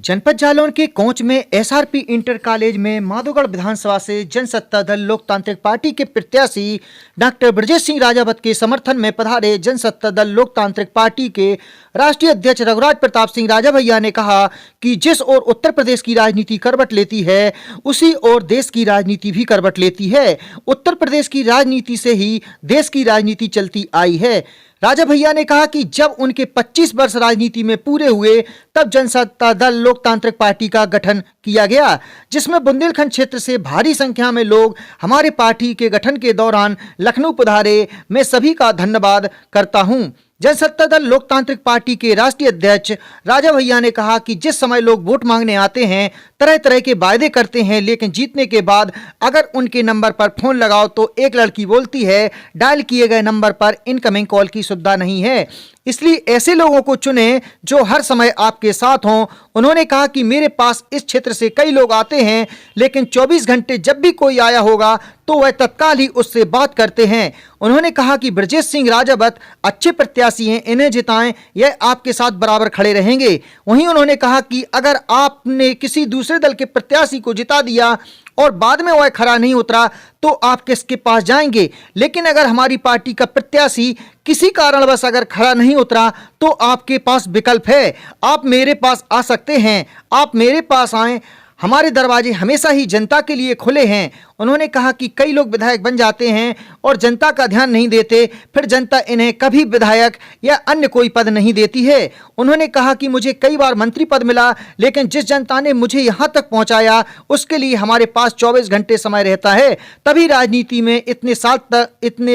जनपद जालौन के कोंच में एसआरपी इंटर कॉलेज में माधोगढ़ विधानसभा से जनसत्ता दल लोकतांत्रिक पार्टी के प्रत्याशी डॉक्टर ब्रजेश सिंह राजावत के समर्थन में पधारे जनसत्ता दल लोकतांत्रिक पार्टी के राष्ट्रीय अध्यक्ष रघुराज प्रताप सिंह राजा भैया ने कहा कि जिस ओर उत्तर प्रदेश की राजनीति करवट लेती है उसी ओर देश की राजनीति भी करवट लेती है। उत्तर प्रदेश की राजनीति से ही देश की राजनीति चलती आई है। राजा भैया ने कहा कि जब उनके 25 वर्ष राजनीति में पूरे हुए तब जनसत्ता दल लोकतांत्रिक पार्टी का गठन किया गया, जिसमें बुंदेलखंड क्षेत्र से भारी संख्या में लोग हमारे पार्टी के गठन के दौरान लखनऊ पधारे। मैं सभी का धन्यवाद करता हूं। जनसत्ता दल लोकतांत्रिक पार्टी के राष्ट्रीय अध्यक्ष राजा भैया ने कहा कि जिस समय लोग वोट मांगने आते हैं तरह तरह के वायदे करते हैं, लेकिन जीतने के बाद अगर उनके नंबर पर फोन लगाओ तो एक लड़की बोलती है डायल किए गए नंबर पर इनकमिंग कॉल की सुविधा नहीं है, इसलिए ऐसे लोगों को चुनें जो हर समय आपके साथ हों। उन्होंने कहा कि मेरे पास इस क्षेत्र से कई लोग आते हैं, लेकिन 24 घंटे जब भी कोई आया होगा तो वह तत्काल ही उससे बात करते हैं। उन्होंने कहा कि ब्रजेश सिंह राजावत अच्छे प्रत्याशी हैं, इन्हें जिताएं, यह आपके साथ बराबर खड़े रहेंगे। वहीं उन्होंने कहा कि अगर आपने किसी दूसरे दल के प्रत्याशी को जिता दिया और बाद में वह खरा नहीं उतरा तो आप किसके पास जाएंगे, लेकिन अगर हमारी पार्टी का प्रत्याशी किसी कारणवश अगर खरा नहीं उतरा तो आपके पास विकल्प है, आप मेरे पास आ सकते हैं, आप मेरे पास आएं, हमारे दरवाजे हमेशा ही जनता के लिए खुले हैं। उन्होंने कहा कि कई लोग विधायक बन जाते हैं और जनता का ध्यान नहीं देते, फिर जनता इन्हें कभी विधायक या अन्य कोई पद नहीं देती है। उन्होंने कहा कि मुझे कई बार मंत्री पद मिला, लेकिन जिस जनता ने मुझे यहाँ तक पहुँचाया उसके लिए हमारे पास 24 घंटे समय रहता है, तभी राजनीति में इतने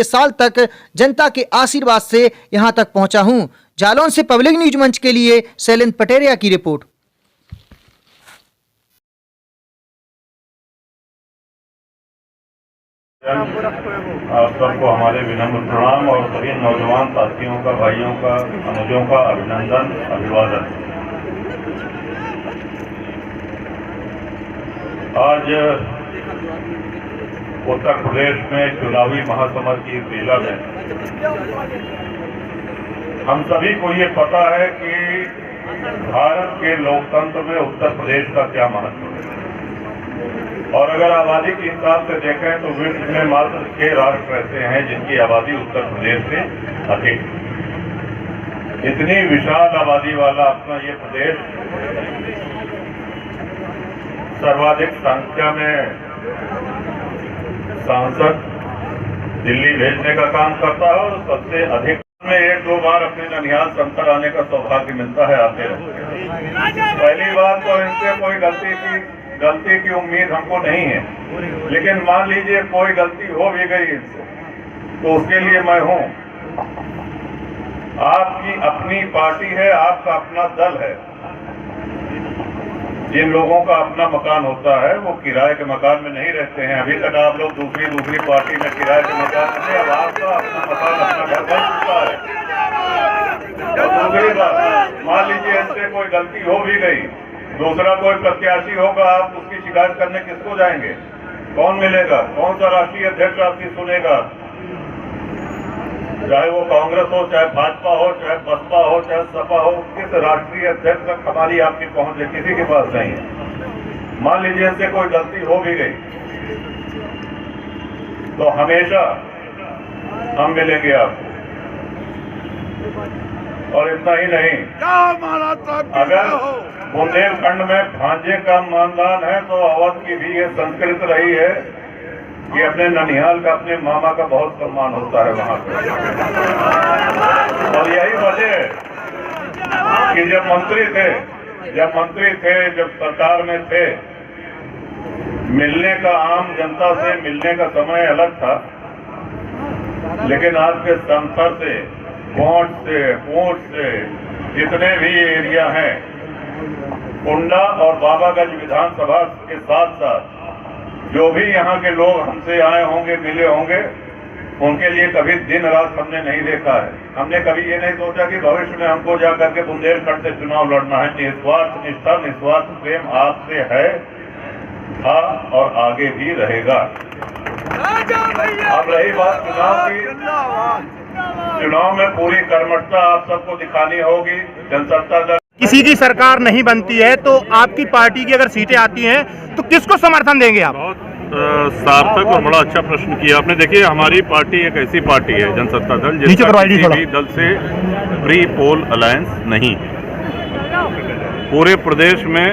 साल तक जनता के आशीर्वाद से यहाँ तक पहुँचा हूँ। जालौन से पब्लिक न्यूज मंच के लिए शैलेंद्र पटेरिया की रिपोर्ट। आप सबको हमारे विनम्र प्रणाम और सभी नौजवान साथियों का, भाइयों का, अनुजों का अभिनंदन, अभिवादन। आज उत्तर प्रदेश में चुनावी महासमर की बेला में हम सभी को ये पता है कि भारत के लोकतंत्र में उत्तर प्रदेश का क्या महत्व है, और अगर आबादी के हिसाब से देखें तो विश्व में मात्र 6 राष्ट्र ऐसे हैं जिनकी आबादी उत्तर प्रदेश से अधिक। इतनी विशाल आबादी वाला अपना ये प्रदेश सर्वाधिक संख्या में सांसद दिल्ली भेजने का काम करता है और सबसे अधिक में 1-2 बार अपने ननिहाल संतर आने का सौभाग्य मिलता है, आते रहते। पहली बात तो इनसे कोई गलती की उम्मीद हमको नहीं है, लेकिन मान लीजिए कोई गलती हो भी गई इनसे तो उसके लिए मैं हूं। आपकी अपनी पार्टी है, आपका अपना दल है। जिन लोगों का अपना मकान होता है वो किराए के मकान में नहीं रहते हैं। अभी तक आप लोग दूसरी पार्टी में किराए के मकान में, अब आपका अपना मकान, अपना घर बन चुका है। और दूसरी बात, मान लीजिए इनसे कोई गलती हो भी गई, दूसरा कोई प्रत्याशी होगा, आप उसकी शिकायत करने किसको जाएंगे? कौन मिलेगा? कौन सा राष्ट्रीय अध्यक्ष आपकी सुनेगा? चाहे वो कांग्रेस हो, चाहे भाजपा हो, चाहे बसपा हो, चाहे सपा हो, किस राष्ट्रीय अध्यक्ष तक हमारी आपकी पहुंच है? किसी के पास नहीं है। मान लीजिए इनसे कोई गलती हो भी गई तो हमेशा हम मिलेंगे आपको। और इतना ही नहीं, अगर बुंदेलखंड में भांजे का मानदान है तो अवध की भी ये संस्कृत रही है कि अपने ननिहाल का, अपने मामा का बहुत सम्मान होता है वहां पे। और यही वजह है कि जब मंत्री थे, जब सरकार में थे, मिलने का, आम जनता से मिलने का समय अलग था, लेकिन आज के संसद से, कोर्ट से जितने भी एरिया हैं, कुंडा और बाबागंज विधानसभा के साथ साथ जो भी यहाँ के लोग हमसे आए होंगे, मिले होंगे, उनके लिए कभी दिन रात हमने नहीं देखा है। हमने कभी ये नहीं सोचा कि भविष्य में हमको जा करके बुंदेलखंड से चुनाव लड़ना है। निस्वार्थ निष्ठा, निस्वार्थ प्रेम आपसे है, था और आगे भी रहेगा। अब रही बात चुनाव की, चुनाव में पूरी कर्मठता आप सबको दिखानी होगी। जनसत्ता दल किसी की सरकार नहीं बनती है तो आपकी पार्टी की अगर सीटें आती हैं तो किसको समर्थन देंगे आप? बहुत सार्थक और बड़ा अच्छा प्रश्न किया आपने। देखिए, हमारी पार्टी एक ऐसी पार्टी है, जनसत्ता दल, जिसका किसी भी दल से प्री पोल अलायंस नहीं। पूरे प्रदेश में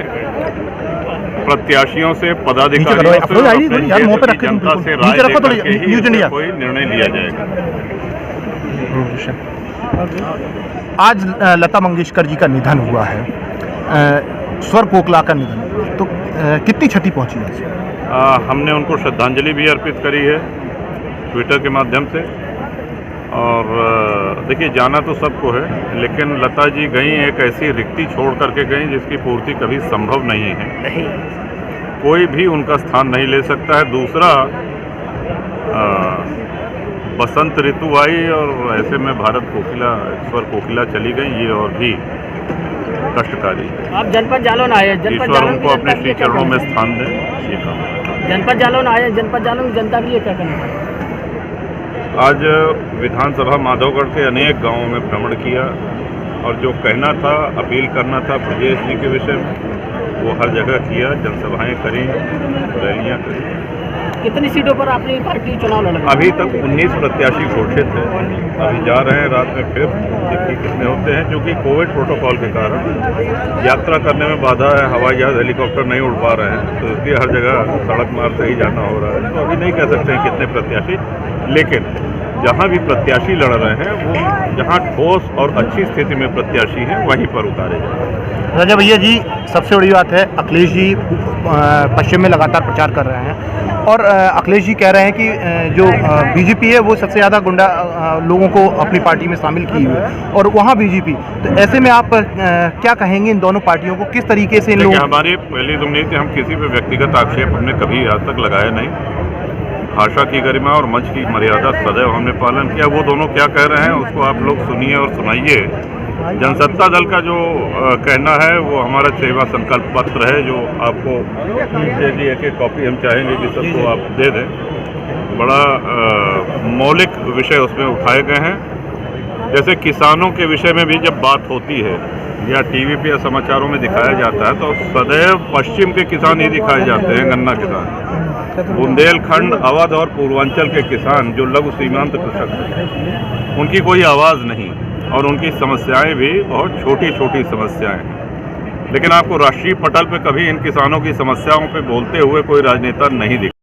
प्रत्याशियों से, पदाधिकारियों से, अपने क्षेत्र की जनता से राय लेकर के ही कोई निर्णय लिया जाएगा। आज लता मंगेशकर जी का निधन हुआ है, स्वर कोकिला का निधन, तो कितनी क्षति पहुंची है? हमने उनको श्रद्धांजलि भी अर्पित करी है ट्विटर के माध्यम से। और देखिए, जाना तो सबको है, लेकिन लता जी गई एक ऐसी रिक्ति छोड़ करके गई जिसकी पूर्ति कभी संभव नहीं है। कोई भी उनका स्थान नहीं ले सकता है। दूसरा, बसंत ऋतु आई और ऐसे में भारत कोकिला, स्वर कोकिला चली गई, ये और भी कष्टकारी है। आप जनपद जालौन आए, जनपद जालौन को अपने श्री चरणों में स्थान दें, ये काम। जनपद जालौन आए, जनपद जालौन की जनता के लिए क्या करना है? आज विधानसभा माधवगढ़ के अनेक गांवों में भ्रमण किया और जो कहना था, अपील करना था ब्रजेश जी के विषय में, वो हर जगह किया। जनसभाएं करी, रैलियां करी। कितनी सीटों पर आपने पार्टी चुनाव लड़ा? अभी तक 19 प्रत्याशी घोषित हैं। अभी जा रहे हैं रात में, फिर देखिए कितने होते हैं। क्योंकि कोविड प्रोटोकॉल के कारण यात्रा करने में बाधा है, हवाई जहाज, हेलीकॉप्टर नहीं उड़ पा रहे हैं, तो इसलिए हर जगह सड़क मार्ग से ही जाना हो रहा है। तो अभी नहीं कह सकते हैं कितने प्रत्याशी, लेकिन जहाँ भी प्रत्याशी लड़ रहे हैं वो जहाँ ठोस और अच्छी स्थिति में प्रत्याशी हैं वहीं पर उतारे जाए। राजा भैया जी, सबसे बड़ी बात है, अखिलेश जी पश्चिम में लगातार प्रचार कर रहे हैं और अखिलेश जी कह रहे हैं कि जो बीजेपी है वो सबसे ज़्यादा गुंडा लोगों को अपनी पार्टी में शामिल की हुई है और वहाँ बीजेपी, तो ऐसे में आप क्या कहेंगे इन दोनों पार्टियों को, किस तरीके से इन लोगों? हमारी पहली रणनीति, हम किसी पे व्यक्तिगत आक्षेप हमने कभी आज तक लगाया नहीं। भाषा की गरिमा और मंच की मर्यादा सदैव हमने पालन किया। वो दोनों क्या कह रहे हैं उसको आप लोग सुनिए और सुनाइए। जनसत्ता दल का जो कहना है वो हमारा 6वां संकल्प पत्र है, जो आपको एक कॉपी हम चाहेंगे कि सबको आप दे दें। बड़ा मौलिक विषय उसमें उठाए गए हैं। जैसे किसानों के विषय में भी जब बात होती है या टीवी पे या समाचारों में दिखाया जाता है तो सदैव पश्चिम के किसान ही दिखाए जाते हैं, गन्ना किसान। बुंदेलखंड, अवध और पूर्वांचल के किसान जो लघु सीमांत कृषक हैं, उनकी कोई आवाज़ नहीं और उनकी समस्याएं भी बहुत छोटी छोटी समस्याएं हैं। लेकिन आपको राष्ट्रीय पटल पे कभी इन किसानों की समस्याओं पे बोलते हुए कोई राजनेता नहीं दिखा।